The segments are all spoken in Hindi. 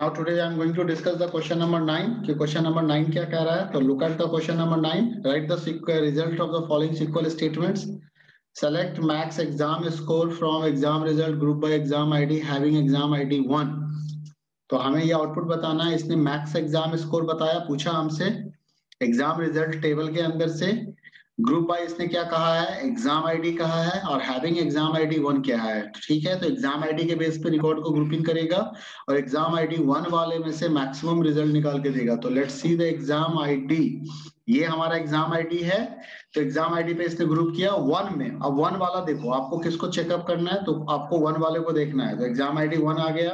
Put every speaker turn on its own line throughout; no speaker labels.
Now today I am going to discuss the question number 9 कि question number 9 क्या कह रहा है. तो look at the question number 9. Write the result of the following sequel statements. Select max exam score from exam result group by exam ID having exam ID 1. तो हमें ये आउटपुट बताना है. इसने मैक्स एग्जाम स्कोर बताया, पूछा हमसे एग्जाम रिजल्ट टेबल के अंदर से ग्रुप बाय इसने क्या कहा है, एग्जाम आईडी कहा है, और हैविंग एग्जाम आईडी 1 क्या है. ठीक है, तो एग्जाम आईडी के बेस पे रिकॉर्ड को ग्रुपिंग करेगा और एग्जाम आईडी 1 वाले में से मैक्सिमम रिजल्ट निकाल के देगा. तो let's see the exam ID. ये हमारा एग्जाम आईडी है. तो एग्जाम आईडी पे इसने ग्रुप किया 1 में. अब 1 वाला देखो, आपको किसको चेकअप करना है, तो आपको 1 वाले को देखना है. तो एग्जाम आईडी 1 आ गया,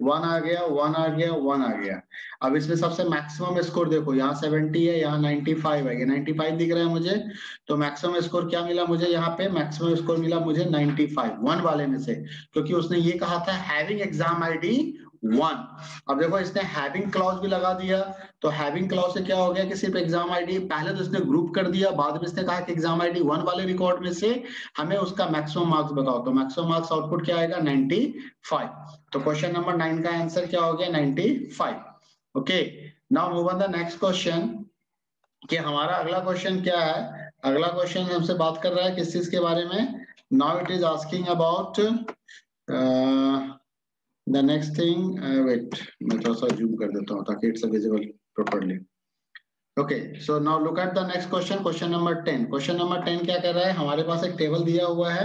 1 आ गया, 1 आ गया, 1 आ गया. अब इसमें सबसे मैक्सिमम स्कोर देखो, यहाँ 70 है, यहाँ 95 है. ये 95 दिख रहा है मुझे. तो मैक्सिमम स्कोर क्या मिला मुझे, यहाँ पे मैक्सिमम स्कोर मिला मुझे 95 1 वाले में से, क्योंकि उसने ये कहा था हैविंग एग्जाम आईडी 1. अब देखो इसने हैविंग क्लॉज भी लगा दिया. तो हैविंग क्लॉज से क्या हो गया कि सिर्फ एग्जाम आईडी, पहले तो इसने ग्रुप कर दिया, बाद में इसने कहा कि एग्जाम आईडी 1 वाले रिकॉर्ड में से हमें उसका मैक्सिमम मार्क्स बताओ. तो मैक्सिमम मार्क्स आउटपुट क्या आएगा, 95. तो क्वेश्चन नंबर 9 का आंसर क्या हो गया, 95. Okay, now move on the next question. कि हमारा अगला क्वेश्चन क्या है. अगला क्वेश्चन हमसे बात कर रहा है किस चीज के बारे में. Now it is asking about the next thing. Wait, मैं थोड़ा सा जूम कर देता हूँ ताकि it's visible properly. Okay, so now look at the next question, question number 10. Question number 10 क्या कर रहा है, हमारे पास एक टेबल दिया हुआ है.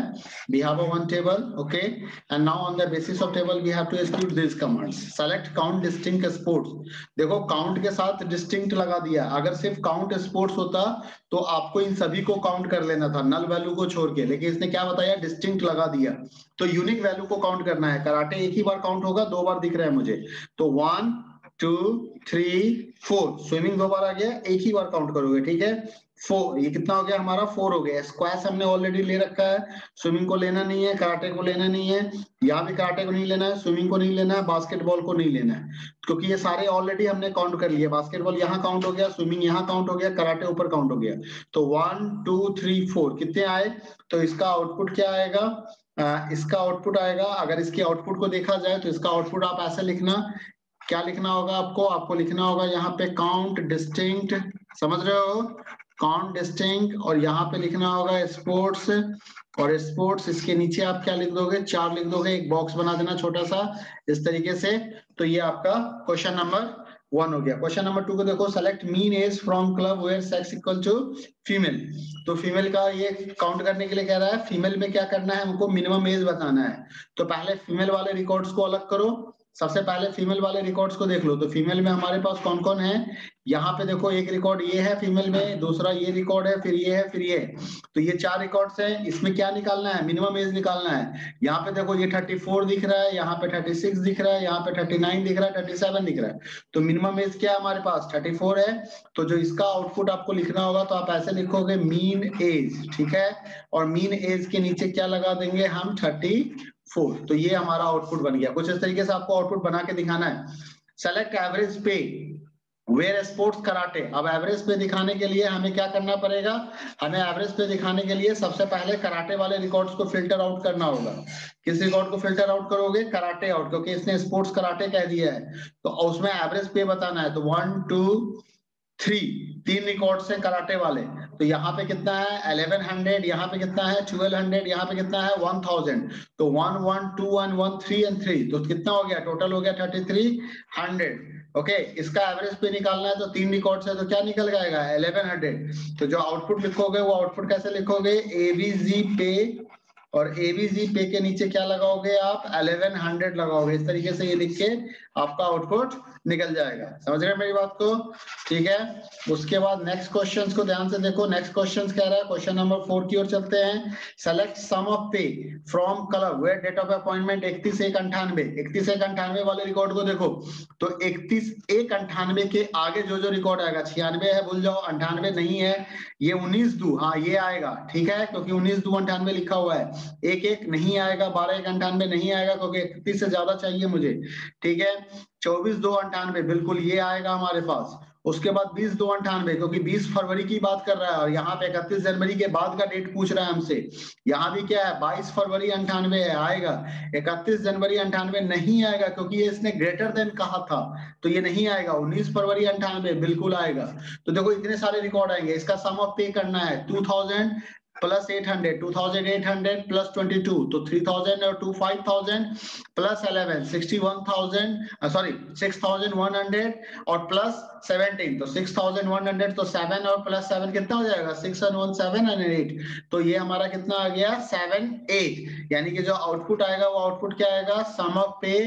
We have a one table. Okay, and now on the basis of table we have to exclude this commands. Select count distinct sports. देखो काउंट के साथ डिस्टिंक्ट लगा दिया. अगर सिर्फ काउंट स्पोर्ट्स होता तो आपको इन सभी को काउंट कर लेना था, नल वैल्यू को छोड़ के, लेकिन इसने क्या बताया, डिस्टिंक्ट लगा दिया. तो यूनिक वैल्यू को काउंट करना है. कराटे एक ही बार काउंट होगा, 2 बार दिख रहा है मुझे. तो 1 2 3 4. स्विमिंग 2 बार आ गया, एक ही बार काउंट करोगे. ठीक है, 4. ये कितना हो गया हमारा, 4 हो गया. स्क्वैश हमने ऑलरेडी ले रखा है, स्विमिंग को लेना नहीं है, कराटे को लेना नहीं है, यहाँ भी कराटे को नहीं लेना है, स्विमिंग को नहीं लेना है, बास्केटबॉल को नहीं लेना है, क्योंकि ये सारे ऑलरेडी हमने काउंट कर लिए. बास्केटबॉल यहाँ काउंट हो गया, स्विमिंग यहाँ काउंट हो गया, कराटे ऊपर काउंट हो गया. तो 1 2 3 4 कितने आए. तो इसका आउटपुट क्या आएगा, इसका आउटपुट आएगा, अगर इसके आउटपुट को देखा जाए तो इसका आउटपुट आप ऐसे लिखना. क्या लिखना होगा आपको, आपको लिखना होगा यहाँ पे काउंट डिस्टिंक्ट, समझ रहे हो, काउंट डिस्टिंक्ट, और यहाँ पे लिखना होगा स्पोर्ट्स. और स्पोर्ट्स इसके नीचे आप क्या लिख दोगे, 4 लिख दोगे, एक बॉक्स बना देना छोटा सा इस तरीके से. तो ये आपका क्वेश्चन नंबर 1 हो गया. क्वेश्चन नंबर 2 को देखो. Select mean age from club where sex equal to female. तो फीमेल का ये काउंट करने के लिए कह रहा है. फीमेल में क्या करना है, हमको मिनिमम एज बताना है. तो पहले फीमेल वाले रिकॉर्ड्स को अलग करो. सबसे पहले फीमेल वाले रिकॉर्ड्स को देख लो. तो फीमेल में हमारे पास कौन कौन है, यहाँ पे देखो, एक रिकॉर्ड ये है फीमेल में, दूसरा ये रिकॉर्ड है, फिर ये है, फिर ये. तो ये 4 रिकॉर्ड्स हैं. इसमें क्या निकालना है, मिनिमम एज निकालना है. यहाँ पे देखो ये 34 दिख रहा है, यहाँ पे 36 दिख रहा है, यहाँ पे 39 दिख रहा है, 37 दिख रहा है. तो मिनिमम एज क्या है हमारे पास, 34 है. तो जो इसका आउटपुट आपको लिखना होगा, तो आप ऐसे लिखोगे मीन एज. ठीक है, और मीन एज के नीचे क्या लगा देंगे हम, 34. तो ये हमारा आउटपुट बन गया. कुछ इस तरीके से आपको आउटपुट बना के दिखाना है. सेलेक्ट एवरेज पे वेयर स्पोर्ट्स कराटे. अब एवरेज पे दिखाने के लिए हमें क्या करना पड़ेगा, हमें एवरेज पे दिखाने के लिए सबसे पहले कराटे वाले रिकॉर्ड्स को फिल्टर आउट करना होगा. किस रिकॉर्ड को फिल्टर आउट करोगे, कराटे आउट, क्योंकि इसने स्पोर्ट्स कराटे कह दिया है. तो उसमें एवरेज पे बताना है. तो 1 2 3 रिकॉर्ड्स हैं कराटे वाले. तो यहाँ पे कितना है 1100, यहाँ पे कितना है 1200, यहाँ पे कितना है 1000. तो 1 1 2 1 1 3 and 3. तो कितना हो गया, टोटल हो गया 3300. ओके, इसका एवरेज पे निकालना है. तो 3 रिकॉर्ड्स है, तो क्या निकल जाएगा 1100. तो जो आउटपुट लिखोगे वो आउटपुट कैसे लिखोगे, एबीजी पे, और एबीजी पे के नीचे क्या लगाओगे आप, 1100 लगाओगे. इस तरीके से ये लिख के आपका आउटपुट निकल जाएगा. समझ रहे हैं मेरी बात को. ठीक है, उसके बाद नेक्स्ट क्वेश्चंस को ध्यान से देखो. नेक्स्ट क्वेश्चंस कह रहा है, क्वेश्चन नंबर 4 की ओर चलते हैं. Select sum of pay from club where date of appointment 31/1/98. 31/1/98 वाले रिकॉर्ड को देखो. तो 31/1/98 के आगे जो जो रिकॉर्ड आएगा, 96 है भूल जाओ, 98 नहीं है, ये 19/2, हाँ ये आएगा. ठीक है, क्योंकि 19/2/98 लिखा हुआ है. 1 नहीं आएगा, 12/1/98 नहीं आएगा, क्योंकि 31 से ज्यादा चाहिए मुझे. ठीक है, 24/2/98 बिल्कुल ये आएगा हमारे पास. उसके बाद 20 2 98, क्योंकि 20 फरवरी की बात कर रहा है और यहाँ पे 31 जनवरी के बाद का डेट पूछ रहा है हमसे। यहाँ भी क्या है 22 फरवरी 98 है, आएगा। 31 जनवरी 98 नहीं आएगा, क्योंकि ये इसने ग्रेटर देन कहा था, तो ये नहीं आएगा। 19 फरवरी 98 बिल्कुल आएगा। तो देखो इतने सारे रिकॉर्ड आएंगे। इसका सम ऑफ पे करना है 2000 प्लस 800, 2800 प्लस 22, तो 3000 और 2 5000 प्लस 11 61,000, सॉरी 6100 और प्लस 17, तो 6100, तो 7 और प्लस 7 कितना हो जाएगा 6 and 1 7 and 8, तो ये हमारा कितना आ गया 7 8। यानी कि जो आउटपुट आएगा वो आउटपुट क्या आएगा सम ऑफ पे,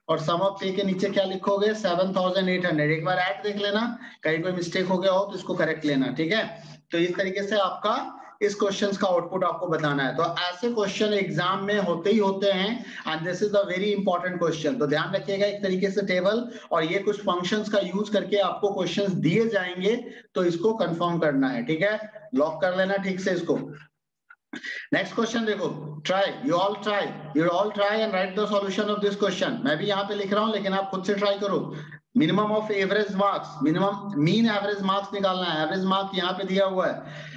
और सम ऑफ पे के नीचे क्या लिखोगे 7800। एक बार ऐड देख लेना, कहीं कोई मिस्टेक हो गया हो तो इसको करेक्ट लेना, ठीक है। तो इस तरीके से आपका इस क्वेश्चंस का आउटपुट आपको बताना है। तो ऐसे क्वेश्चन एग्जाम में होते ही होते हैं, and this is a very important question. तो ध्यान रखिएगा एक तरीके से टेबल और ये कुछ फंक्शंस का यूज करके आपको क्वेश्चंस दिए जाएंगे, तो इसको कंफर्म करना है, ठीक है। लॉक कर लेना ठीक से इसको। नेक्स्ट क्वेश्चन देखो, try you all try and right the solution of this question. मैं भी यहाँ पे लिख रहा हूँ, लेकिन आप खुद से ट्राई करो। Minimum of average marks, minimum mean average marks निकालना है। एवरेज मार्क यहाँ पे दिया हुआ है,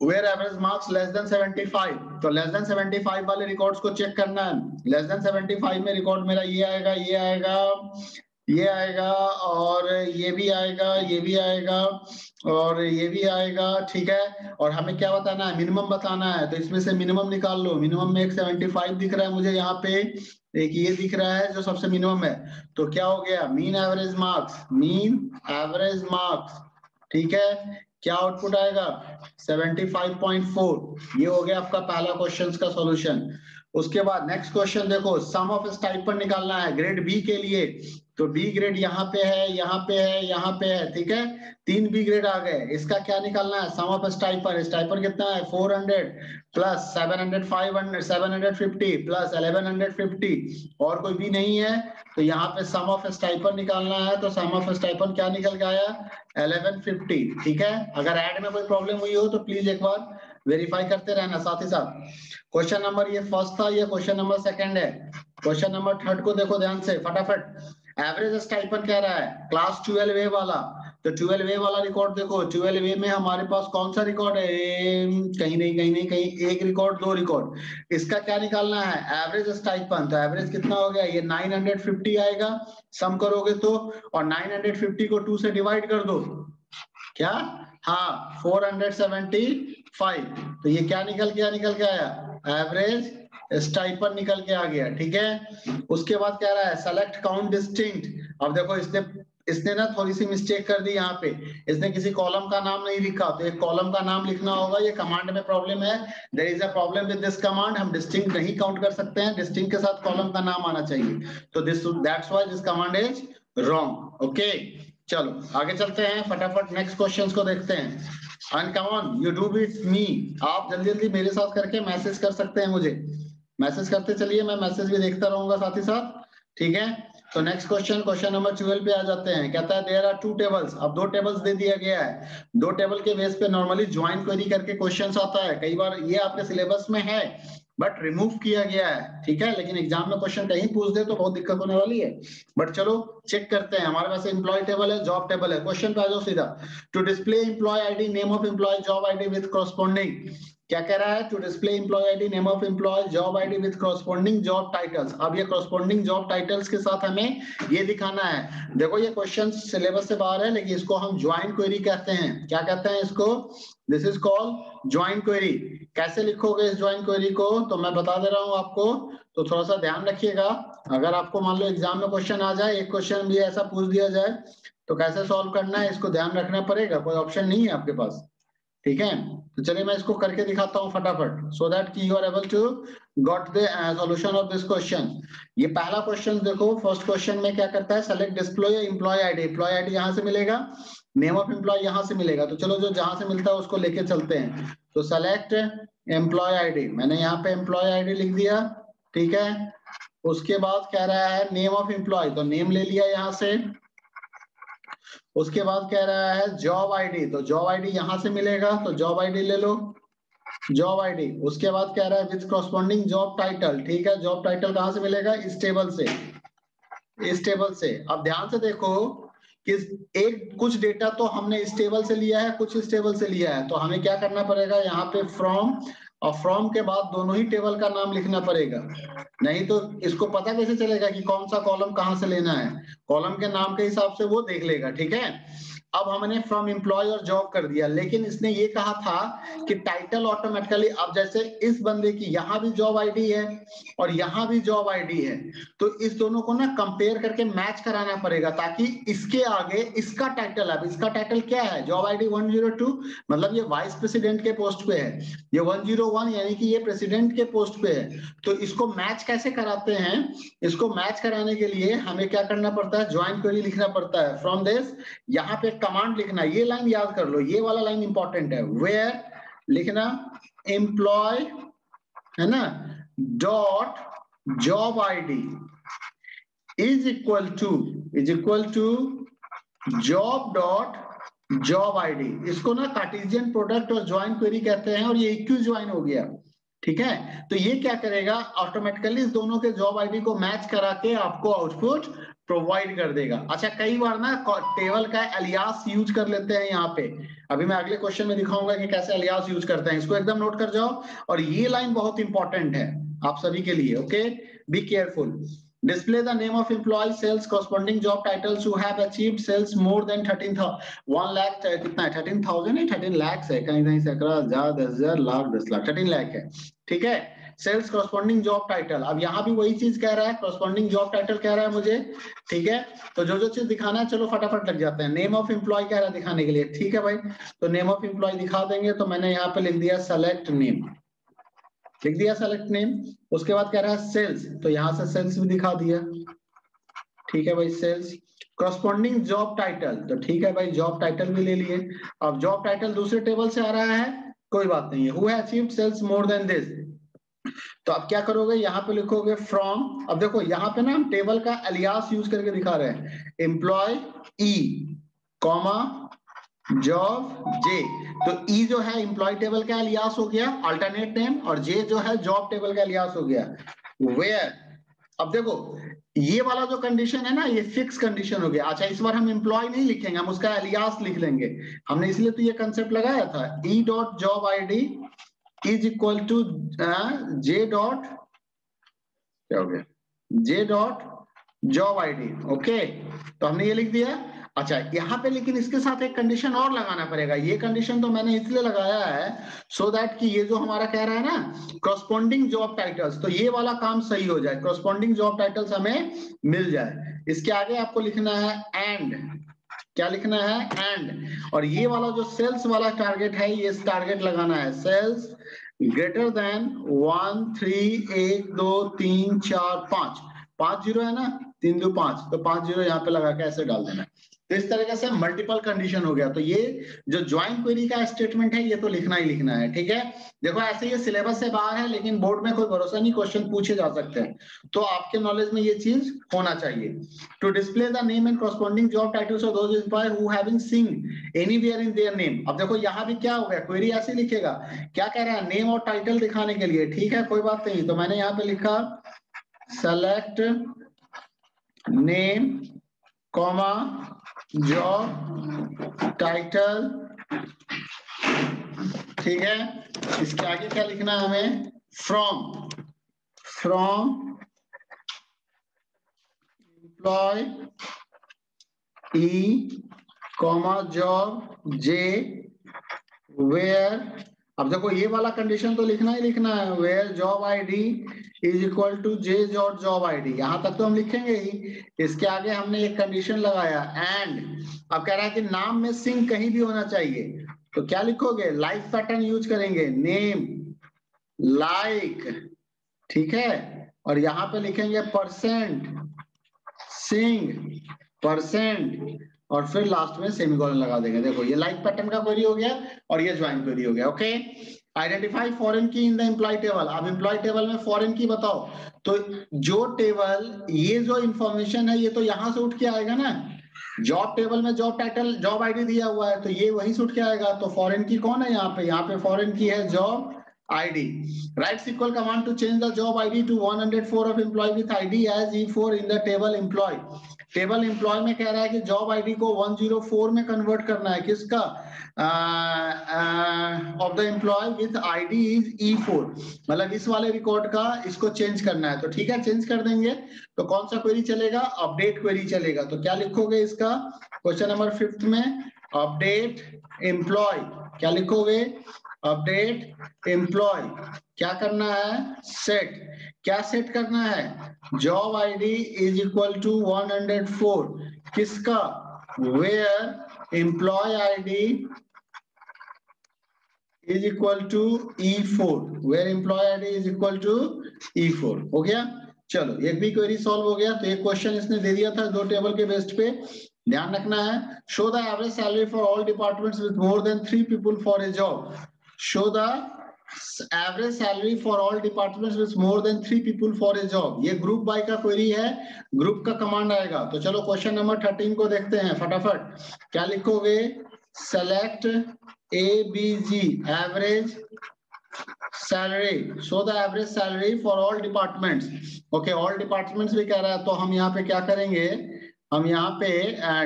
where average marks less than 75, तो less than 75 वाले रिकॉर्ड्स को चेक करना है। less than 75 में रिकॉर्ड मेरा ये आएगा, ये आएगा, ये आएगा, और ये भी आएगा, ये भी आएगा, और ये भी आएगा, ठीक है। और हमें क्या बताना है मिनिमम बताना है, तो इसमें से मिनिमम निकाल लो। मिनिमम में एक 75 दिख रहा है मुझे यहाँ पे, एक ये दिख रहा है जो सबसे मिनिमम है। तो क्या हो गया mean average marks, mean average marks, ठीक है। क्या आउटपुट आएगा 75.4। ये हो गया आपका पहला क्वेश्चन का सॉल्यूशन। उसके बाद नेक्स्ट क्वेश्चन देखो, सम ऑफ स्टाइपेंड निकालना है ग्रेड बी के लिए। तो बी ग्रेड यहाँ पे है, यहाँ पे है, यहाँ पे है, ठीक है। 3 बी ग्रेड आ गए। इसका क्या निकालना है सम ऑफ स्टाइपेंड। स्टाइपेंड कितना है 400 प्लस 700 500 750 प्लस 1150, और कोई भी नहीं है, तो यहाँ पे सम ऑफ स्टाइपेंड निकालना है। तो सम ऑफ स्टाइपेंड क्या निकल के आया 1150, ठीक है। अगर ऐड में कोई प्रॉब्लम हुई हो तो प्लीज एक बार वेरीफाई करते रहना साथ ही साथ। क्वेश्चन नंबर ये फर्स्ट था, ये क्वेश्चन नंबर सेकंड है। क्वेश्चन नंबर थर्ड को देखो ध्यान से फटाफट। एवरेज स्टाइपेंड कह रहा है क्लास 12A वाला। तो 12A वाला रिकॉर्ड देखो, 12A में हमारे पास कौन सा रिकॉर्ड है, कहीं नहीं कहीं नहीं कहीं, एक रिकॉर्ड दो रिकॉर्ड। इसका क्या निकालना है एवरेज स्टाइपेंड। तो एवरेज कितना हो गया ये 950 आएगा, सम करोगे तो, और 950 को 2 से डिवाइड कर दो, क्या हाँ 475। तो ये क्या निकल के आया एवरेज स्टाइपेंड निकल के आ गया, ठीक है। उसके बाद कह रहा है सेलेक्ट काउंट डिस्टिंक्ट। अब देखो इसने ना थोड़ी सी मिस्टेक कर दी यहाँ पे, इसने किसी कॉलम का नाम नहीं लिखा। तो एक कॉलम का नाम लिखना होगा, ये कमांड में प्रॉब्लम है। There is a problem with this command, हम डिस्टिंक्ट नहीं काउंट कर सकते हैं, डिस्टिंक्ट के साथ कॉलम का नाम आना चाहिए। तो that's why this command is wrong, okay. चलो आगे चलते हैं, फटाफट नेक्स्ट क्वेश्चंस को देखते हैं। And come on you do with me, आप जल्दी जल्दी मेरे साथ करके मैसेज कर सकते हैं मुझे, मैसेज करते चलिए, मैं मैसेज भी देखता रहूंगा साथ ही साथ, ठीक है। तो नेक्स्ट क्वेश्चन, क्वेश्चन नंबर 12 पे आ जाते हैं। कहता है देयर आर 2 टेबल्स। अब 2 टेबल्स दे दिया गया है, 2 टेबल के बेस पे नॉर्मली ज्वाइन क्वेरी करके क्वेश्चंस आता है। कई बार ये आपके सिलेबस में है बट रिमूव किया गया है, ठीक है। लेकिन एग्जाम में क्वेश्चन कहीं पूछ दे तो बहुत दिक्कत होने वाली है। बट चलो चेक करते हैं। हमारे पास एम्प्लॉय टेबल है, जॉब टेबल है। क्वेश्चन पे आ जाओ सीधा। To display employee ID, name of employee, job ID with corresponding, क्या कह रहा है to display employee ID, name of employee, job ID with corresponding job titles. अब ये कॉरस्पॉन्डिंग जॉब टाइटल्स के साथ हमें ये दिखाना है। देखो ये क्वेश्चन सिलेबस से बाहर है, लेकिन इसको हम ज्वाइन क्वेरी कहते हैं। क्या कहते हैं इसको, this is called join query. कैसे लिखोगे इस ज्वाइन क्वेरी को, तो मैं बता दे रहा हूं आपको, तो थोड़ा सा ध्यान रखिएगा। अगर आपको मान लो एग्जाम में क्वेश्चन आ जाए, एक क्वेश्चन भी ऐसा पूछ दिया जाए, तो कैसे सॉल्व करना है इसको ध्यान रखना पड़ेगा, कोई ऑप्शन नहीं है आपके पास, ठीक है। तो चलिए मैं इसको करके दिखाता हूं फटाफट, सो दैट कि you are able to got the solution of this question. ये पहला क्वेश्चन देखो, फर्स्ट क्वेश्चन में क्या करता है, select display employee ID. Employee ID यहां से मिलेगा, नेम ऑफ एम्प्लॉय यहां से मिलेगा। तो चलो जो जहां से मिलता है उसको लेके चलते हैं। तो सेलेक्ट एम्प्लॉय आईडी, मैंने यहाँ पे एम्प्लॉय आईडी लिख दिया, ठीक है। उसके बाद कह रहा है नेम ऑफ एम्प्लॉय, तो नेम ले लिया यहां से। उसके बाद कह रहा है जॉब आईडी, तो जॉब आईडी यहां से मिलेगा, तो जॉब आईडी ले लो, जॉब आईडी। उसके बाद कह रहा है विद कॉरस्पॉन्डिंग जॉब टाइटल, ठीक है। जॉब टाइटल कहां से मिलेगा, इस टेबल से, इस टेबल से। अब ध्यान से देखो कि एक कुछ डेटा तो हमने इस टेबल से लिया है, कुछ इस टेबल से लिया है, तो हमें क्या करना पड़ेगा यहाँ पे फ्रॉम, और फ्रॉम के बाद दोनों ही टेबल का नाम लिखना पड़ेगा, नहीं तो इसको पता कैसे चलेगा कि कौन सा कॉलम कहाँ से लेना है? कॉलम के नाम के हिसाब से वो देख लेगा, ठीक है। अब हमने फ्रॉम एम्प्लॉय और जॉब कर दिया, लेकिन इसने ये कहा था कि टाइटल ऑटोमेटिकली, अब जैसे इस बंदे की यहाँ भी जॉब आईडी है और यहाँ भी जॉब आईडी है, तो इस दोनों को ना कंपेयर करके मैच कराना पड़ेगा, ताकि इसके आगे इसका टाइटल, अब इसका टाइटल क्या है? जॉब आईडी 102, मतलब ये वाइस प्रेसिडेंट के पोस्ट पे है, ये 101 यानी कि ये प्रेसिडेंट के पोस्ट पे है। तो इसको मैच कैसे कराते हैं? इसको मैच कराने के लिए हमें क्या करना पड़ता है? ज्वाइन क्वेरी लिखना पड़ता है। फ्रॉम दिस यहाँ पे कमांड लिखना, ये लाइन याद कर लो, ये वाला लाइन इंपॉर्टेंट है। वेयर लिखना एम्प्लॉय, है ना, dot job ID is equal to job dot job ID. इसको ना कार्टेशियन प्रोडक्ट और ज्वाइन क्वेरी कहते हैं, और ये इक्यू ज्वाइन हो गया, ठीक है। तो ये क्या करेगा? ऑटोमेटिकली इस दोनों के जॉब आईडी को मैच करा के आपको आउटपुट प्रोवाइड कर देगा। अच्छा, कई बार ना टेबल का एलियास यूज कर लेते हैं यहाँ पे, अभी मैं अगले क्वेश्चन में दिखाऊंगा कि कैसे एलियास यूज करते हैं, इसको एकदम नोट कर जाओ। और ये लाइन बहुत इंपॉर्टेंट है आप सभी के लिए, okay, be careful. Display the name of employee, sales corresponding job titles who have achieved sales more than 13,000 1 lakh कितना है? 13,000 है, 13 lakhs है, कहीं कहीं से 11,000 10,000 लाख 10 लाख 13 लाख है, ठीक है। सेल्स corresponding job title, अब यहाँ भी वही चीज कह रहा है, corresponding job title कह रहा है मुझे, ठीक है। तो जो जो चीज दिखाना है चलो फटाफट लग जाते हैं। नेम ऑफ एम्प्लॉय कह रहा है दिखाने के लिए, ठीक है भाई, तो नेम ऑफ एम्प्लॉय दिखा देंगे। तो मैंने यहाँ पे लिख दिया सेलेक्ट नेम, लिख दिया सेलेक्ट नेम। उसके बाद कह रहा है सेल्स, तो यहां से सेल्स भी दिखा दिया, ठीक है भाई, सेल्स। करस्पॉन्डिंग जॉब टाइटल, तो ठीक है भाई, जॉब टाइटल भी ले लिए। अब जॉब टाइटल दूसरे टेबल से आ रहा है, कोई बात नहीं है। Who has achieved sales more than this, तो अब क्या करोगे? यहाँ पे लिखोगे फ्रॉम, अब देखो यहाँ पे ना हम टेबल का एलियास यूज करके दिखा रहे हैं, एम्प्लॉय ई कॉमा जॉब जे, तो ई जो है एम्प्लॉय टेबल का एलियास हो गया अल्टरनेट नेम, और जे जो है जॉब टेबल का एलियास हो गया वेयर। अब देखो ये वाला जो कंडीशन है ना, ये फिक्स कंडीशन हो गया। अच्छा, इस बार हम एम्प्लॉय नहीं लिखेंगे, हम उसका एलियास लिख लेंगे, हमने इसलिए तो ये कंसेप्ट लगाया था। E dot job ID is equal to J dot, क्या हो गया, J dot job ID, okay, तो हमने ये लिख दिया। अच्छा, यहाँ पे लेकिन इसके साथ एक कंडीशन और लगाना पड़ेगा। ये कंडीशन तो मैंने इसलिए लगाया है सो दैट कि ये जो हमारा कह रहा है ना करस्पॉन्डिंग जॉब टाइटल्स, तो ये वाला काम सही हो जाए, करस्पॉन्डिंग जॉब टाइटल्स हमें मिल जाए। इसके आगे आपको लिखना है एंड, क्या लिखना है? एंड। और ये वाला जो सेल्स वाला टारगेट है, ये टारगेट लगाना है सेल्स ग्रेटर देन 1 3 1 2 3 4 5, 5 जीरो है ना, 3 2 5, तो 5 जीरो यहाँ पे लगा के ऐसे डाल देना। तो इस तरीके से मल्टीपल कंडीशन हो गया। तो ये जो ज्वाइन क्वेरी का स्टेटमेंट है, ये तो लिखना ही लिखना है, ठीक है। देखो ऐसे ये सिलेबस से बाहर है, लेकिन बोर्ड में कोई भरोसा नहीं, क्वेश्चन पूछे जा सकते हैं, तो आपके नॉलेज में ये चीज होना चाहिए। To display the name and corresponding job titles of those employee who having seen anywhere in their name. अब देखो यहाँ भी क्या हो गया, क्वेरी ऐसे लिखेगा, क्या कह रहा है? नेम और टाइटल दिखाने के लिए, ठीक है, कोई बात नहीं। तो मैंने यहाँ पे लिखा select name comma job title, ठीक है। इसके आगे क्या लिखना है हमें? From employee E comma job J where. अब देखो ये वाला कंडीशन तो लिखना ही लिखना है, where job ID is equal to J dot job ID, यहां तक तो हम लिखेंगे ही। इसके आगे हमने एक कंडीशन लगाया एंड। अब कह रहा है कि नाम में सिंग कहीं भी होना चाहिए, तो क्या लिखोगे? लाइक पैटर्न यूज करेंगे, नेम लाइक, ठीक है, और यहां पे लिखेंगे परसेंट सिंग परसेंट, और फिर लास्ट में सेमीकोलन लगा देंगे। देखो ये लाइक पैटर्न का क्वेरी हो गया और ये ज्वाइन क्वेरी हो गया, ओके। आइडेंटिफाई फॉरेन की इन द एम्प्लॉय टेबल। अब एम्प्लॉय टेबल में फॉरेन की बताओ, तो जो टेबल, ये जो इंफॉर्मेशन है, ये तो यहां से उठ के आएगा ना। जॉब टेबल में जॉब टाइटल जॉब आईडी दिया हुआ है, तो ये वहीं से उठ के आएगा। तो फॉरेन की कौन है यहाँ पे? यहाँ पे फॉरेन की है job ID. Write SQL command to change the job ID to 104 of employee with ID as E4 in the table employee. Table employee में कह रहा है कि जॉब आईडी को 104 में कन्वर्ट करना है, किसका, of the employee with ID is E4, मतलब इस वाले रिकॉर्ड का इसको चेंज करना है। तो ठीक है, चेंज कर देंगे। तो कौन सा क्वेरी चलेगा, अपडेट क्वेरी चलेगा। तो क्या लिखोगे इसका, क्वेश्चन नंबर 5 में अपडेट एम्प्लॉय, क्या लिखोगे, अपडेट एम्प्लॉय, क्या करना है, सेट, क्या सेट करना है, job ID is equal to 104, किसका, where employee ID is equal to E4, where employee ID is equal to E4। हो गया, चलो एक भी क्वेरी सॉल्व हो गया। तो एक क्वेश्चन इसने दे दिया था दो टेबल के बेस्ड पे, ध्यान रखना है। Show the average salary for all departments with more than 3 people for a job. Show the average salary for all departments with more than 3 people for a job. ये ग्रुप बाय का क्वेरी है, ग्रुप का कमांड आएगा। तो चलो क्वेश्चन नंबर 13 को देखते हैं फटाफट। क्या लिखोगे, select ABG average salary, show the average salary for all departments. Okay, all departments भी कह रहा है, तो हम यहाँ पे क्या करेंगे, हम यहाँ पे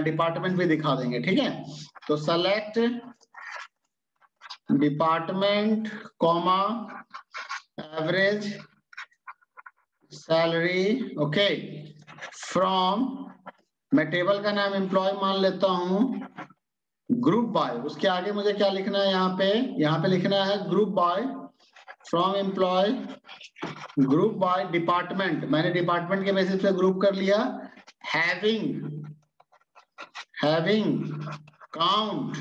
डिपार्टमेंट भी दिखा देंगे, ठीक है। तो select department comma average salary, okay, from, मैं टेबल का नाम एम्प्लॉय मान लेता हूं, ग्रुप बाय, उसके आगे मुझे क्या लिखना है, यहाँ पे लिखना है group bye from employee, group by department, मैंने डिपार्टमेंट के बेसिस पे ग्रुप कर लिया, having count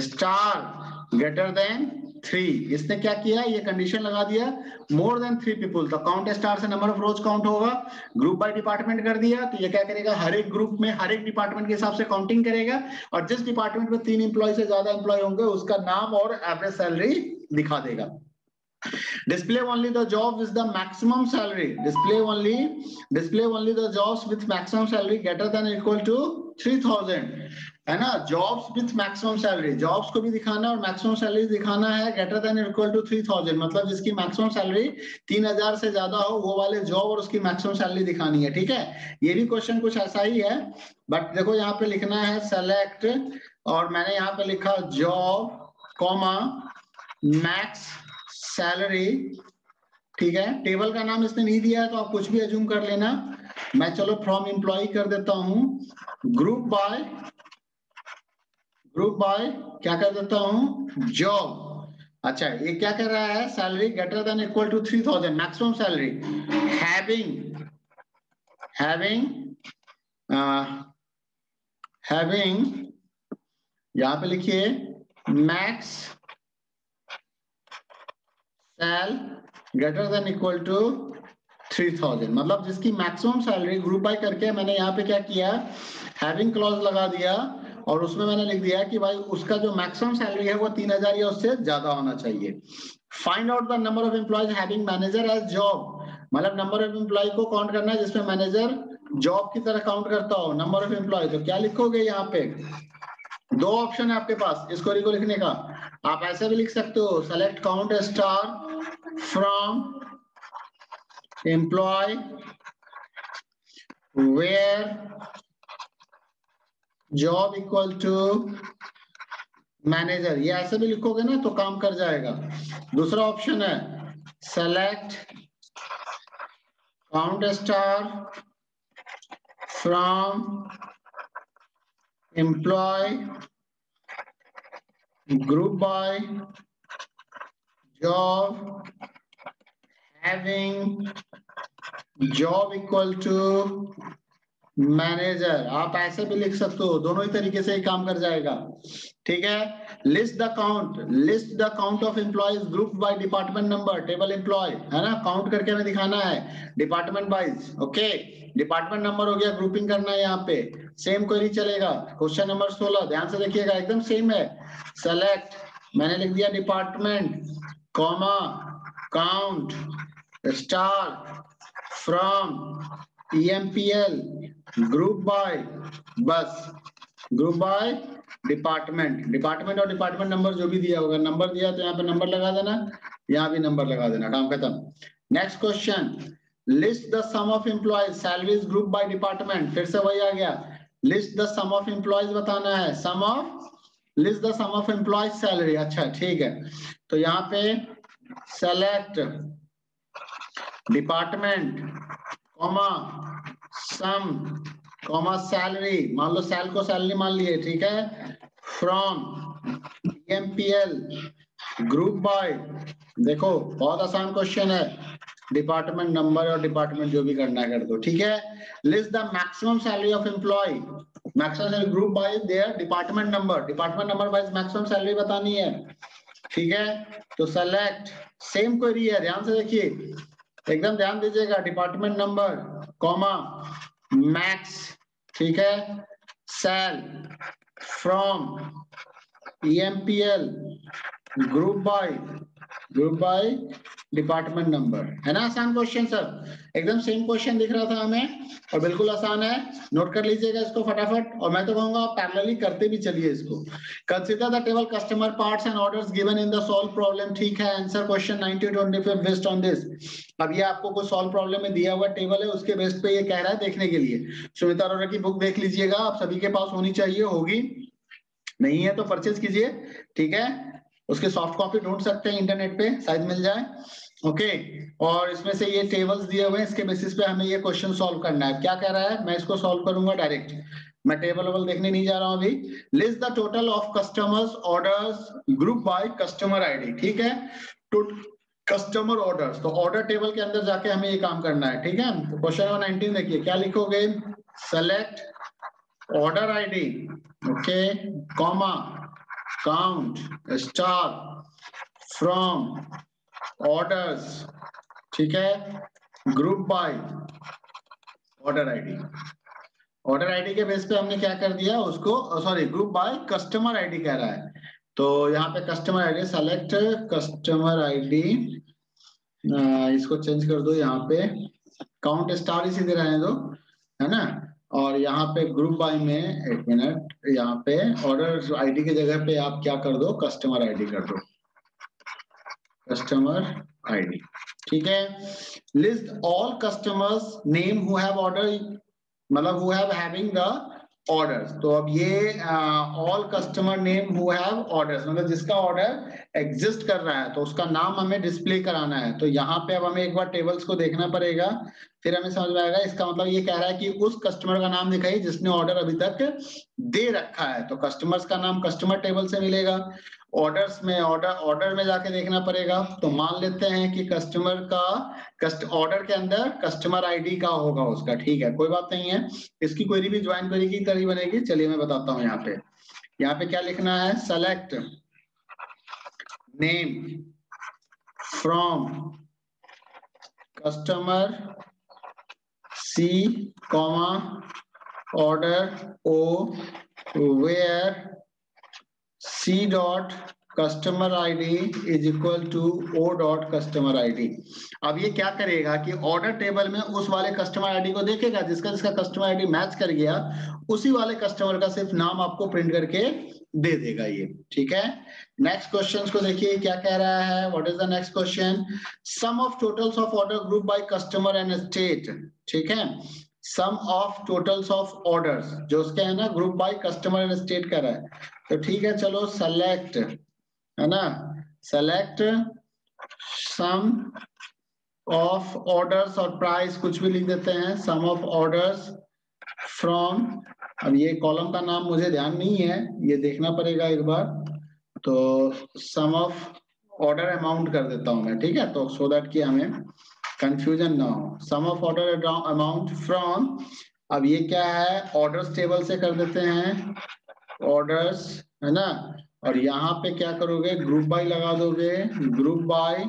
star greater than 3। इसने क्या किया, ये कंडीशन लगा दिया मोर देन 3 पीपल, तो काउंट स्टार से नंबर ऑफ रोज काउंट होगा, ग्रुप बाय डिपार्टमेंट कर दिया। तो ये क्या करेगा, हर एक ग्रुप में हर एक डिपार्टमेंट के हिसाब से काउंटिंग करेगा, और जिस डिपार्टमेंट में 3 एम्प्लॉय से ज्यादा एम्प्लॉय होंगे उसका नाम और एवरेज सैलरी दिखा देगा। Display only the job with the maximum salary. Display only the jobs with maximum salary greater than or equal to 3000, है ना। Jobs with maximum salary, jobs को भी दिखाना और maximum salary दिखाना है greater than or equal to 3000, मतलब जिसकी maximum salary 3000 से ज्यादा हो वो वाले job और उसकी maximum salary दिखानी है, ठीक है। ये भी क्वेश्चन कुछ ऐसा ही है, बट देखो यहाँ पे लिखना है select, और मैंने यहाँ पे लिखा job कॉमा max सैलरी, ठीक है। टेबल का नाम इसने नहीं दिया है तो आप कुछ भी अज्यूम कर लेना। मैं चलो फ्रॉम एम्प्लॉय कर देता हूं, ग्रुप बाय क्या कर देता हूं, जॉब। अच्छा, ये क्या कर रहा है, salary greater than equal to 3000, maximum salary, having यहां पे लिखिए max sal greater than equal to 3000, मतलब जिसकी मैक्सिमम सैलरी, ग्रुप बाय करके मैंने यहाँ पे क्या किया, हैविंग क्लॉज लगा दिया, और उसमें मैंने लिख दिया कि भाई उसका जो मैक्सिमम सैलरी है वो 3000 या उससे ज्यादा होना चाहिए। Find out the number of employees having manager as job, मतलब नंबर ऑफ एम्प्लॉय को काउंट करना है जिसमें मैनेजर जॉब की तरह काउंट करता हो, नंबर ऑफ एम्प्लॉय। तो क्या लिखोगे, यहाँ पे दो ऑप्शन है आपके पास इस क्वेरी को लिखने का। आप ऐसे भी लिख सकते हो, select count star from employee where job equal to manager, ये ऐसे भी लिखोगे ना तो काम कर जाएगा। दूसरा ऑप्शन है select count star from employee group by job having job equal to manager. आप ऐसे भी लिख सकते हो, दोनों ही तरीके से ही काम कर जाएगा, ठीक है। List the count of employees group by department number, table employee है ना, काउंट करके हमें दिखाना है department wise, okay. Department number हो गया, ग्रुपिंग करना है यहाँ पे। सेम क्वेरी चलेगा क्वेश्चन नंबर 16, ध्यान से देखिएगा, एकदम सेम है। सेलेक्ट, मैंने लिख दिया department comma count star from EMPL group by, बस ग्रुप बाय डिपार्टमेंट और डिपार्टमेंट नंबर जो भी दिया होगा, नंबर दिया तो यहाँ पे नंबर लगा देना, यहाँ भी नंबर लगा देना, काम खत्म। Next question, list the sum of employees, salaries group by department, फिर से वही आ गया, list the sum of employees बताना है, sum of, list the sum of employees salary. अच्छा ठीक है, तो यहाँ पे select department comma sum comma salary, मान लो सैल को सैलरी मान लिए, ठीक है, फ्रॉम एमपीएल ग्रुप बाय, देखो बहुत आसान क्वेश्चन है, डिपार्टमेंट नंबर और डिपार्टमेंट जो भी करना है कर दो, ठीक है। List the maximum salary of employee, maximum salary group by their department number wise maximum salary बतानी है, ठीक है। तो सेलेक्ट, सेम क्वेरी है, ध्यान से देखिए, एकदम ध्यान दीजिएगा, डिपार्टमेंट नंबर कॉमा मैक्स, ठीक है, sal from EMPL group by department number, है ना आसान क्वेश्चन सर, एकदम सेम क्वेश्चन दिख रहा था हमें और बिल्कुल आसान है, नोट कर लीजिएगा इसको फटाफट, और मैं तो कहूंगा आप पैरेलली करते भी चलिए इसको। Consider the table customer parts and orders given in the solve problem, ठीक है, answer question 90-25 based on this. अब ये आपको कोई सॉल्व प्रॉब्लम में दिया हुआ टेबल है, उसके बेस पे ये कह रहा है देखने के लिए। सुमिता अरोड़ा की बुक देख लीजिएगा, आप सभी के पास होनी चाहिए, होगी नहीं है तो परचेज कीजिए, ठीक है, उसके सॉफ्ट कॉपी ढूंढ सकते हैं इंटरनेट पे, शायद मिल जाए, ओके। और इसमें से ये टेबल्स दिए हुए हैं, इसके बेसिस पे हमें ये क्वेश्चन सॉल्व करना है। क्या कह रहा है, मैं इसको सॉल्व करूंगा डायरेक्ट, मैं टेबल वबल देखने नहीं जा रहा हूं अभी। List the total of customers orders group by customer ID, ठीक है, कस्टमर ऑर्डर्स, तो ऑर्डर टेबल के अंदर जाके हमें ये काम करना है, ठीक है। तो क्वेश्चन नंबर 19 देखिए, क्या लिखोगे, select order ID, okay, comma count star from orders, ठीक है, ग्रुप बाय ऑर्डर आईडी के बेस पे हमने क्या कर दिया उसको, sorry group by customer ID कह रहा है, तो यहाँ पे customer ID, select customer ID, इसको चेंज कर दो, यहाँ पे काउंट स्टार ही सीधे रहने दो, है ना, और यहाँ पे ग्रुप बाय में, एक मिनट, यहाँ पे ऑर्डर आईडी की जगह पे आप क्या कर दो, कस्टमर आईडी कर दो, कस्टमर आईडी, ठीक है। List all customers name who have order, मतलब who have having the orders, तो अब ये all customer name who have orders, मतलब जिसका ऑर्डर एग्जिस्ट कर रहा है तो उसका नाम हमें डिस्प्ले कराना है, तो यहाँ पे अब हमें एक बार टेबल्स को देखना पड़ेगा, फिर हमें समझ में आएगा। इसका मतलब ये कह रहा है कि उस कस्टमर का नाम दिखाइए जिसने ऑर्डर अभी तक दे रखा है, तो कस्टमर्स का नाम कस्टमर टेबल से मिलेगा। ऑर्डर्स में ऑर्डर में जाके देखना पड़ेगा, तो मान लेते हैं कि कस्टमर का ऑर्डर के अंदर कस्टमर आईडी का होगा उसका, ठीक है, कोई बात नहीं है, इसकी क्वेरी भी ज्वाइन क्वेरी की तरह बनेगी। चलिए मैं बताता हूँ, यहाँ पे क्या लिखना है, select name from customer C comma order O where C dot customer ID is equal to O dot customer ID. अब ये क्या करेगा कि ऑर्डर टेबल में उस वाले कस्टमर आईडी को देखेगा जिसका जिसका कस्टमर आईडी मैच कर गया, उसी वाले कस्टमर का सिर्फ नाम आपको प्रिंट करके दे देगा ये, ठीक है। नेक्स्ट क्वेश्चन को देखिए क्या कह रहा है, what is the next question, sum of totals of order group by customer and state, ठीक है, sum of totals of orders जो उसके है ना group by customer and state कर रहा है, तो ठीक है, चलो सेलेक्ट, है ना, सेलेक्ट सम ऑफ ऑर्डर्स और प्राइस कुछ भी लिख देते हैं, सम ऑफ ऑर्डर्स फ्रॉम, अब ये कॉलम का नाम मुझे ध्यान नहीं है, ये देखना पड़ेगा एक बार, तो सम ऑफ ऑर्डर अमाउंट कर देता हूं मैं, ठीक है, तो सो दैट कि हमें कंफ्यूजन ना हो, सम ऑफ ऑर्डर अमाउंट फ्रॉम, अब ये क्या है, ऑर्डर्स टेबल से कर देते हैं, ऑर्डर्स, है ना, और यहाँ पे क्या करोगे, ग्रुप बाय लगा दोगे, group by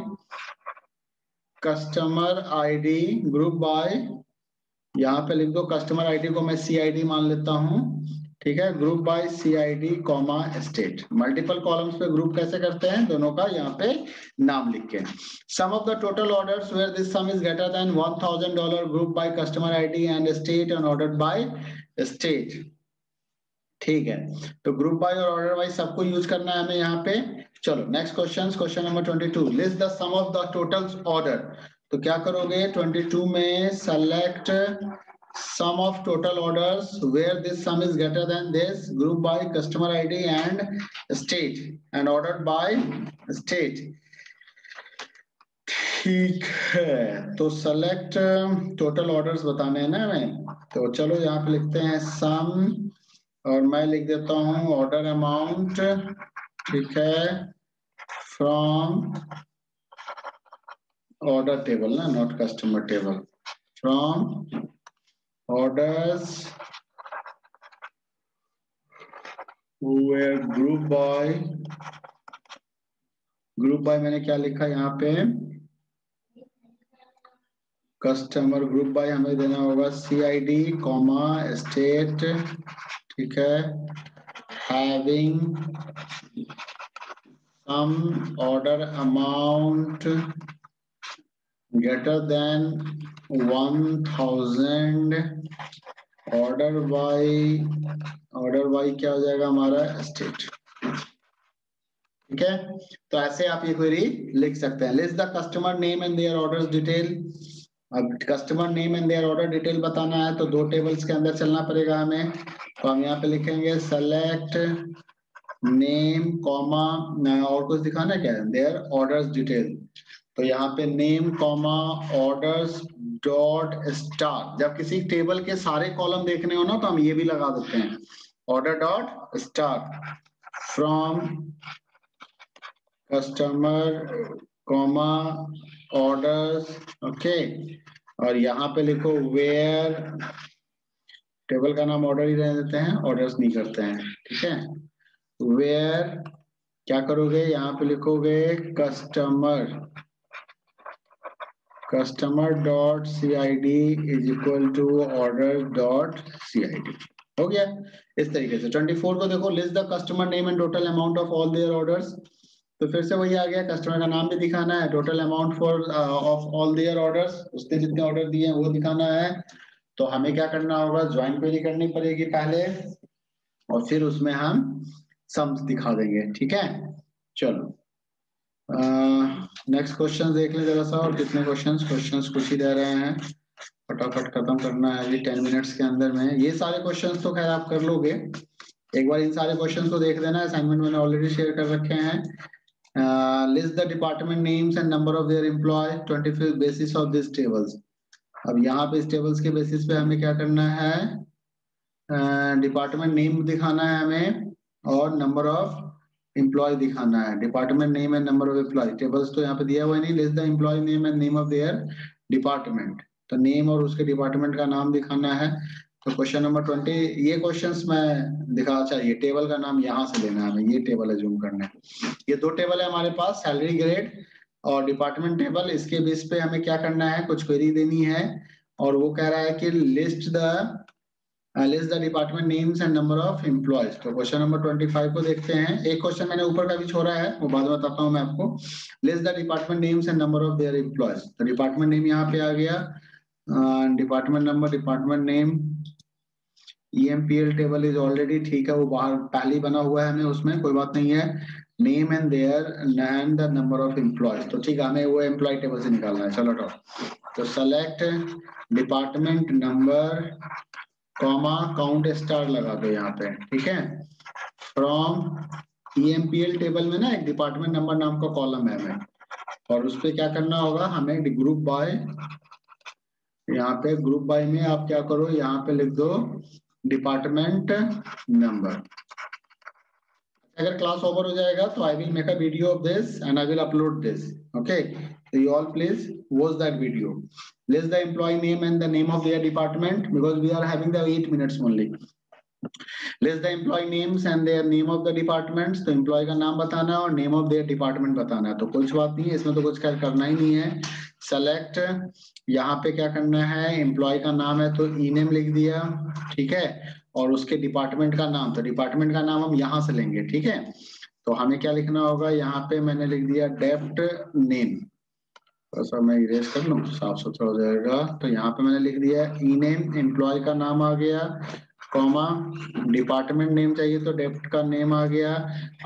customer ID, group by, यहाँ पे लिख दो कस्टमर आईडी को मैं सी आई डी मान लेता हूँ, ठीक है, group by C I D comma state, multiple columns पे ग्रुप कैसे करते हैं, दोनों का यहाँ पे नाम लिख के, sum of the total orders where this sum is greater than $1000 group by customer ID and state and ordered by state, ठीक है, तो ग्रुप बाय और ऑर्डर वाइज सबको यूज करना है हमें यहाँ पे। चलो next question, question number 22, list the sum of the totals order, तो क्या करोगे 22 में select sum of total orders where this sum is greater than this, group by customer ID and state and ordered by state. ठीक है, तो सेलेक्ट टोटल ऑर्डर्स बताने हैं ना हमें, तो चलो यहाँ पे लिखते हैं सम और मैं लिख देता हूँ ऑर्डर अमाउंट, ठीक है, फ्रॉम ऑर्डर टेबल ना, not customer table, from orders were group by मैंने क्या लिखा यहाँ पे, कस्टमर ग्रुप बाय हमें देना होगा CID कॉमा स्टेट, ठीक है, having sum order amount greater than 1000, order by क्या हो जाएगा हमारा स्टेट, ठीक है। तो ऐसे आप ये क्वेरी लिख सकते हैं। List the customer name and their orders detail. अब customer name and their order detail बताना है तो दो टेबल्स के अंदर चलना पड़ेगा हमें, तो हम यहाँ पे लिखेंगे सेलेक्ट नेम कॉमा, और कुछ दिखाना क्या है, देयर ऑर्डर्स डिटेल, तो यहाँ पे name comma orders dot star. जब किसी टेबल के सारे कॉलम देखने हो ना तो हम ये भी लगा देते हैं, order dot star from customer comma orders, okay. और यहाँ पे लिखो वेयर, टेबल का नाम ऑर्डर ही रहने देते हैं, ऑर्डर्स नहीं करते हैं, ठीक है। वेयर क्या करोगे, यहाँ पे लिखोगे customer dot CID is equal to order dot CID, हो गया इस तरीके से। 24 को देखो, list the customer name and total amount of all their orders, तो फिर से वही आ गया, कस्टमर का नाम भी दिखाना है, total amount for of all their orders, उसने जितने ऑर्डर दिए हैं वो दिखाना है। तो हमें क्या करना होगा, ज्वाइन क्वेरी करनी पड़ेगी पहले और फिर उसमें हम सम्स दिखा देंगे, ठीक है। चलो नेक्स्ट क्वेश्चन देख लें जरा सा, और कितने क्वेश्चंस कुछ ही दे रहे हैं, फटाफट खत्म करना है अभी 10 मिनट्स के अंदर में। ये सारे क्वेश्चंस तो खैर आप कर लोगे, एक बार इन सारे क्वेश्चंस को देख लेना, असाइनमेंट मैंने ऑलरेडी शेयर कर रखे हैं। List the department names and number of their employee 25 basis of this tables. अब यहाँ पे इस टेबल्स के बेसिस पे हमें क्या करना है, डिपार्टमेंट नेम दिखाना है हमें और नंबर ऑफ एम्प्लॉय दिखाना है। Department name and number of employee, tables तो यहाँ पे दिया हुआ नहीं, list the employee name and name of their department, तो नेम और उसके डिपार्टमेंट का नाम दिखाना है। तो क्वेश्चन नंबर 20, ये क्वेश्चंस मैं दिखा, चाहिए टेबल का नाम यहाँ से लेना है हमें, ये टेबल है जूम करना है, ये दो टेबल है हमारे पास, सैलरी ग्रेड और डिपार्टमेंट टेबल। इसके बेस पे हमें क्या करना है, कुछ क्वेरी देनी है और वो कह रहा है कि list the department names and number of employees. तो क्वेश्चन नंबर 25 को देखते हैं। एक क्वेश्चन मैंने ऊपर का भी छोड़ा है, वो बाद में बताता हूँ मैं आपको। List the department names and number of their employees, तो डिपार्टमेंट नेम यहाँ पे आ गया, department number, department name, EMPL table is already, ठीक है, वो बाहर पहले ही बना हुआ है, हमें उसमें कोई बात नहीं है। Name and their and the number of employees, तो ठीक है, हमें वो एम्प्लॉय टेबल से निकालना है। चलो तो select department number comma count star लगा दो यहाँ पे, ठीक है, फ्रॉम EMPL टेबल में ना एक डिपार्टमेंट नंबर नाम का कॉलम है हमें, और उस पे क्या करना होगा हमें, ग्रुप बाय, यहाँ पे ग्रुप बाय में आप क्या करो, यहाँ पे लिख दो डिपार्टमेंट नंबर। अगर क्लास ओवर हो जाएगा तो I will make a video of this and I will upload this, okay, so you all please watch that video. List the employee name and the name of their department because we are having the 8 minutes only. List the employee names and their name of the departments, तो employee का नाम बताना है और name of their department बताना है। तो कुछ बात नहीं है इसमें, तो कुछ करना ही नहीं है। Select, यहाँ पे क्या करना है, employee का नाम है तो e-name लिख दिया, ठीक है, और उसके डिपार्टमेंट का नाम, तो डिपार्टमेंट का नाम हम यहाँ से लेंगे, ठीक है। तो हमें क्या लिखना होगा, यहाँ पे मैंने लिख दिया डेप्ट नेम, ऐसा मैं इरेज कर लूं, साफ सुथरा हो जाएगा। तो यहाँ पे मैंने लिख दिया ई नेम, एम्प्लॉय का नाम आ गया, कॉमा डिपार्टमेंट नेम चाहिए तो डेप्ट का नेम आ गया।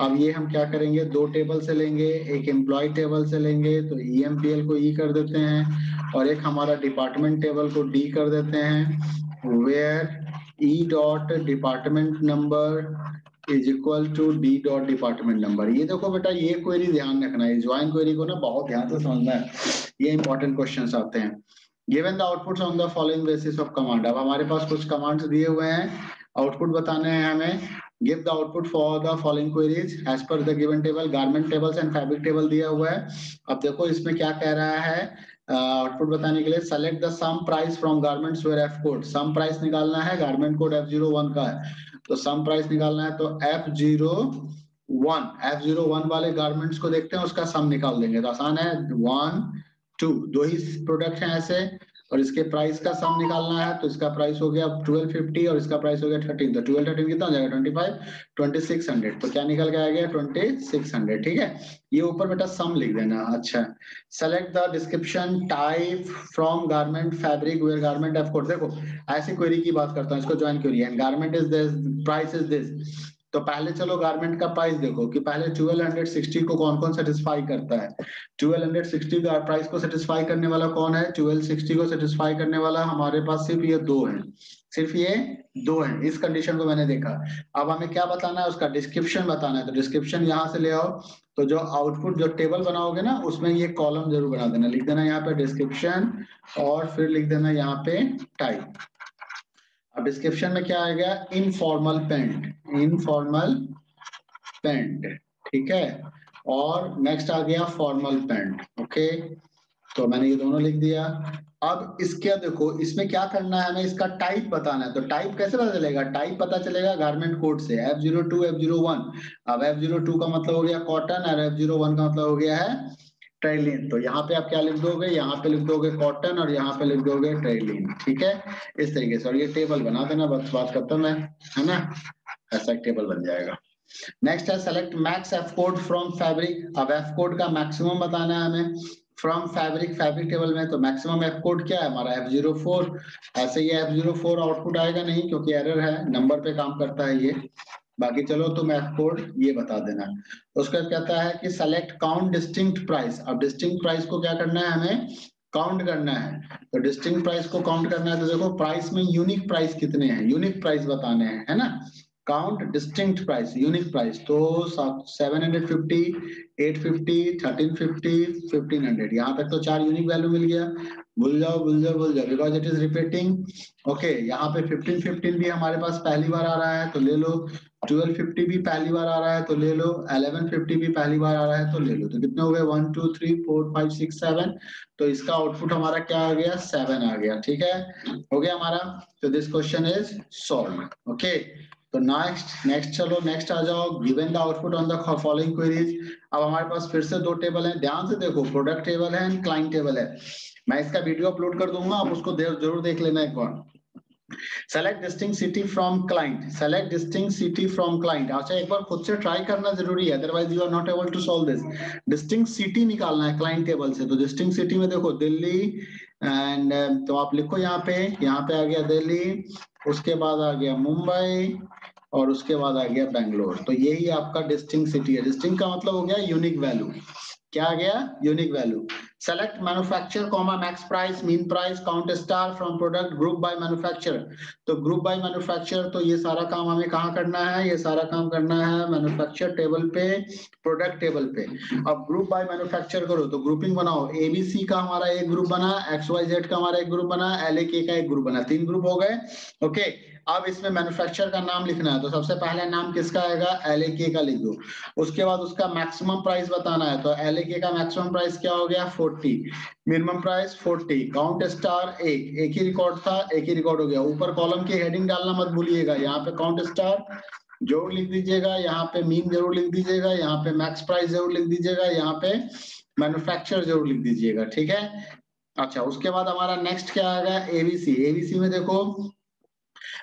अब ये हम क्या करेंगे, दो टेबल से लेंगे, एक एम्प्लॉय टेबल से लेंगे तो EMPL को E कर देते हैं और एक हमारा डिपार्टमेंट टेबल को D कर देते हैं, where E dot department number is equal to D dot department number. ये देखो बेटा, ये क्वेरी ध्यान रखना है, ज्वाइन क्वेरी को ना बहुत ध्यान से समझना है, ये इंपॉर्टेंट क्वेश्चंस आते हैं। Given the outputs on the following basis of command, अब हमारे पास कुछ कमांड्स दिए हुए हैं, आउटपुट बताने हैं हमें। Give the output for the following queries as per the given table, garment tables and fabric table दिया हुआ है। अब देखो इसमें क्या कह रहा है, आउटपुट बताने के लिए select the sum price from garments where F code, sum price निकालना है, garment code F01 का है तो sum price निकालना है तो F01 वाले गारमेंट्स को देखते हैं, उसका सम निकाल देंगे तो आसान है, 1 2 दो ही प्रोडक्ट हैं ऐसे और इसके प्राइस का सम निकालना है तो इसका प्राइस हो गया 1250 और इसका प्राइस हो गया 13, तो 12 13 कितना हो जाएगा 25, 2600, तो क्या निकल के आ गया 2600। ठीक है, ये ऊपर बेटा सम लिख देना। अच्छा, select the description type from garment fabric where garment F code. देखो ऐसी क्वेरी की बात करता हूँ, इसको ज्वाइन क्वेरी है, garment is this, price is this. तो पहले चलो गारमेंट का प्राइस देखो कि पहले 1260 को कौन कौन सेटिस्फाई करता है। 1260 का प्राइस को सेटिस्फाई करने वाला कौन है, 1260 को सेटिस्फाई करने वाला हमारे पास सिर्फ ये दो हैं, सिर्फ ये दो हैं, इस कंडीशन को मैंने देखा। अब हमें क्या बताना है, उसका डिस्क्रिप्शन बताना है, तो डिस्क्रिप्शन यहाँ से ले आओ, तो जो आउटपुट जो टेबल बनाओगे ना उसमें ये कॉलम जरूर बना देना, लिख देना यहाँ पे डिस्क्रिप्शन और फिर लिख देना यहाँ पे टाइप। अब डिस्क्रिप्शन में क्या आएगा, इनफॉर्मल पेंट, इनफॉर्मल पेंट, ठीक है, और नेक्स्ट आ गया फॉर्मल पेंट। ओके, तो मैंने ये दोनों लिख दिया। अब इसके देखो इसमें क्या करना है, हमें इसका टाइप बताना है, तो टाइप कैसे पता चलेगा, टाइप पता चलेगा गारमेंट कोड से, F02 F01। अब F02 का मतलब हो गया कॉटन और F01 का मतलब हो गया है ट्रेलिन, तो यहाँ पे आप क्या लिख दोगे, यहाँ पे लिख दोगे कॉटन और यहाँ पे लिख दोगे ट्रेलिन। ठीक है, इस तरीके से, और ये टेबल बना देना, बस बात खत्म है ना, ऐसा एक टेबल बन जाएगा। नेक्स्ट है select max F code from fabric. अब एफ कोड का मैक्सिमम बताना है हमें फ्रॉम फैब्रिक, फैब्रिक टेबल में, तो मैक्सिमम एफ कोड क्या है हमारा F04। ऐसे ये F04 आउटपुट आएगा नहीं क्योंकि एरर है, नंबर पे काम करता है ये, बाकी चलो तुम एफ कोड ये बता देना। उसके बाद कहता है कि सेलेक्ट काउंट डिस्टिंक्ट प्राइस। अब डिस्टिंक्ट प्राइस को क्या करना है, हमें काउंट करना है, तो डिस्टिंक्ट प्राइस को काउंट करना है, तो देखो प्राइस में यूनिक प्राइस कितने हैं, यूनिक प्राइस बताने हैं, है ना, count distinct price, unique price, तो 750, 850, 1350, 1500, यहाँ तक तो 4 यूनिक वैल्यू मिल गया। भूल जाओ भूल जाओ भूल जाओ, because it is repeating. Okay, यहाँ पे 1515 भी हमारे पास पहली बार आ रहा है तो ले लो, 1250 भी पहली बार आ रहा है तो ले लो, 1150 भी पहली बार आ रहा है तो ले लो, तो कितने हो गए 1 2 3 4 5 6 7, तो इसका आउटपुट हमारा क्या आ गया 7 आ गया। ठीक है, हो गया हमारा, तो this question is solve. Okay, तो नेक्स्ट चलो नेक्स्ट आ जाओ, given the output on the following queries. अब हमारे पास फिर से दो टेबल हैं, ध्यान से देखो, प्रोडक्ट टेबल है एंड क्लाइंट टेबल है। मैं इसका वीडियो अपलोड कर दूंगा, आप उसको जरूर देख लेना एक बार। Select distinct city from client, select distinct city from client. अच्छा, एक बार खुद से ट्राई करना जरूरी है, otherwise you are not able to solve this. Distinct city निकालना है क्लाइंट टेबल से, तो डिस्टिंक्ट सिटी में देखो दिल्ली एंड तो आप लिखो यहाँ पे आ गया दिल्ली, उसके बाद आ गया मुंबई और उसके बाद आ गया बेंगलोर, तो यही आपका डिस्टिंक्ट सिटी है। डिस्टिंक्ट का मतलब हो गया यूनिक वैल्यू, क्या आ गया unique value. Select manufacture comma max price, mean price, count star from product, group by manufacture. तो ग्रुप बाय मैन्युफैक्चर, तो ये सारा काम हमें कहाँ करना है, ये सारा काम करना है मैन्युफैक्चर टेबल पे, प्रोडक्ट टेबल पे। अब ग्रुप बाय मैन्युफैक्चर करो तो ग्रुपिंग बनाओ, ABC का हमारा एक ग्रुप बना, XYZ का हमारा एक ग्रुप बना, LAK का एक ग्रुप बना, 3 ग्रुप हो गए। ओके, अब इसमें मैन्युफैक्चर का नाम लिखना है, तो सबसे पहला नाम किसका आएगा, LAK का लिख दो। उसके बाद उसका मैक्सिमम प्राइस बताना है, तो LAK का मैक्सिमम प्राइस क्या हो गया 40, मिनिमम प्राइस 40, काउंट स्टार एक ही रिकॉर्ड था, एक ही रिकॉर्ड हो गया। ऊपर कॉलम की हेडिंग डालना मत भूलिएगा, यहाँ पे काउंट स्टार जरूर लिख दीजिएगा, यहाँ पे मीन जरूर लिख दीजिएगा, यहाँ पे मैक्स प्राइस जरूर लिख दीजिएगा, यहाँ पे मैन्युफैक्चर जरूर लिख दीजिएगा। ठीक है, अच्छा उसके बाद हमारा नेक्स्ट क्या आएगा ABC। ABC में देखो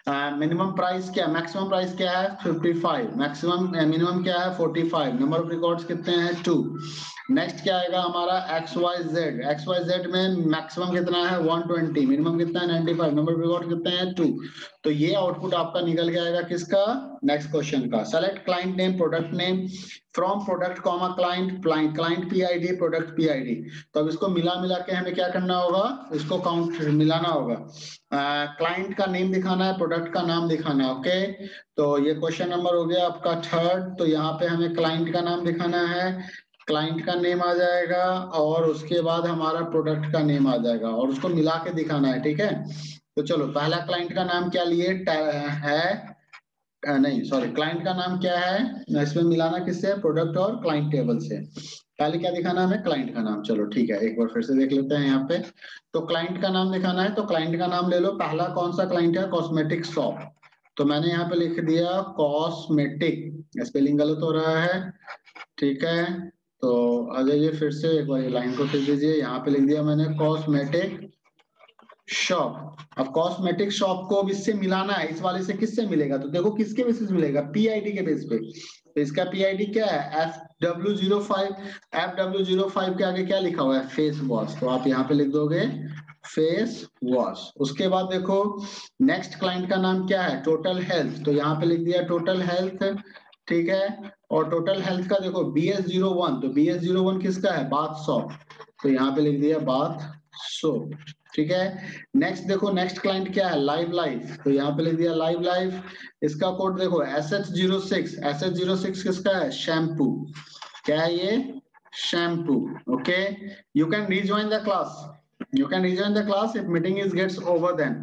मिनिमम प्राइस क्या, मैक्सिमम प्राइस क्या है 55, मैक्सिमम मिनिमम क्या है 45, नंबर ऑफ रिकॉर्ड्स कितने हैं 2। नेक्स्ट क्या आएगा हमारा XYZ में मैक्सिमम कितना है 120, मिनिमम कितना है 95, नंबर ऑफ रिकॉर्ड कितने हैं 2। तो ये आउटपुट आपका निकल के आएगा किसका, नेक्स्ट क्वेश्चन का। Select client name, product name from product comma client, client PID, product PID। तो अब इसको मिला के हमें क्या करना होगा, इसको काउंट मिलाना होगा। क्लाइंट का नेम दिखाना है, प्रोडक्ट का नाम दिखाना है। ओके, तो ये क्वेश्चन नंबर हो गया आपका 3rd। तो यहाँ पे हमें क्लाइंट का नाम दिखाना है, क्लाइंट का नेम आ जाएगा और उसके बाद हमारा प्रोडक्ट का नेम आ जाएगा और उसको मिला के दिखाना है। ठीक है, तो चलो पहला क्लाइंट का नाम क्या लिए है, नहीं सॉरी, क्लाइंट का नाम क्या है, इसमें मिलाना किससे, प्रोडक्ट और क्लाइंट टेबल से। पहले क्या दिखाना है हमें, क्लाइंट का नाम। चलो ठीक है, एक बार फिर से देख लेते हैं यहाँ पे। तो क्लाइंट का नाम दिखाना है, तो क्लाइंट का नाम ले लो। पहला कौन सा क्लाइंट है, कॉस्मेटिक शॉप। तो मैंने यहाँ पे लिख दिया कॉस्मेटिक, स्पेलिंग गलत हो रहा है। ठीक है, तो आ जाइए फिर से एक बार लाइन को फिर दीजिए, यहाँ पे लिख दिया मैंने कॉस्मेटिक शॉप। अब कॉस्मेटिक शॉप को अब इससे मिलाना है, इस वाले से किससे मिलेगा, तो देखो किसके बेसिस मिलेगा, PID के बेस पे। तो इसका PID क्या है FW05, FW05 के आगे क्या लिखा हुआ है, फेस वॉश। तो आप यहाँ पे लिख दोगे फेस वॉश। उसके बाद देखो नेक्स्ट क्लाइंट का नाम क्या है, टोटल हेल्थ। तो यहाँ पे लिख दिया टोटल हेल्थ। ठीक है, और टोटल हेल्थ का देखो BS01, तो BS01 किसका है, बाथ सोप। तो यहाँ पे लिख दिया बाथ सोप। ठीक है, नेक्स्ट देखो नेक्स्ट क्लाइंट क्या है, लाइव लाइफ। तो यहाँ पे लिख दिया लाइव लाइफ। इसका कोड देखो SH06, SH06 किसका है, शैम्पू। क्या है ये, shampoo. Okay, you can rejoin the class, you can rejoin the class if meeting is gets over, then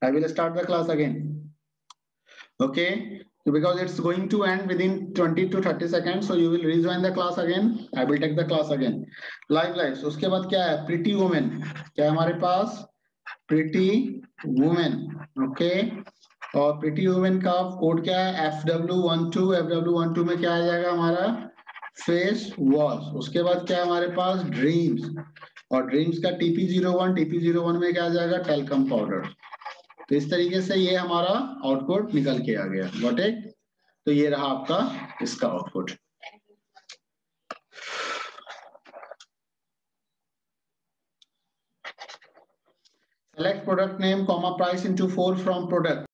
I will start the class again. Okay, because it's going to end within 20 to 30 seconds, so you will rejoin the class again, I will take the class again. Live lives, उसके बाद क्या है, pretty woman। क्या है हमारे पास, प्रीटी वुमेन। ओके, और प्रीटी वुमेन का कोड क्या है, FW12, FW12 में क्या आ जाएगा हमारा, फेस वॉश। उसके बाद क्या है हमारे पास, ड्रीम्स, और ड्रीम्स का TP01, TP01 में क्या आ जाएगा, टेल्कम पाउडर। तो इस तरीके से ये हमारा आउटपुट निकल के आ गया। गॉट इट, तो ये रहा आपका इसका output. Select product name, comma price into 4 from product.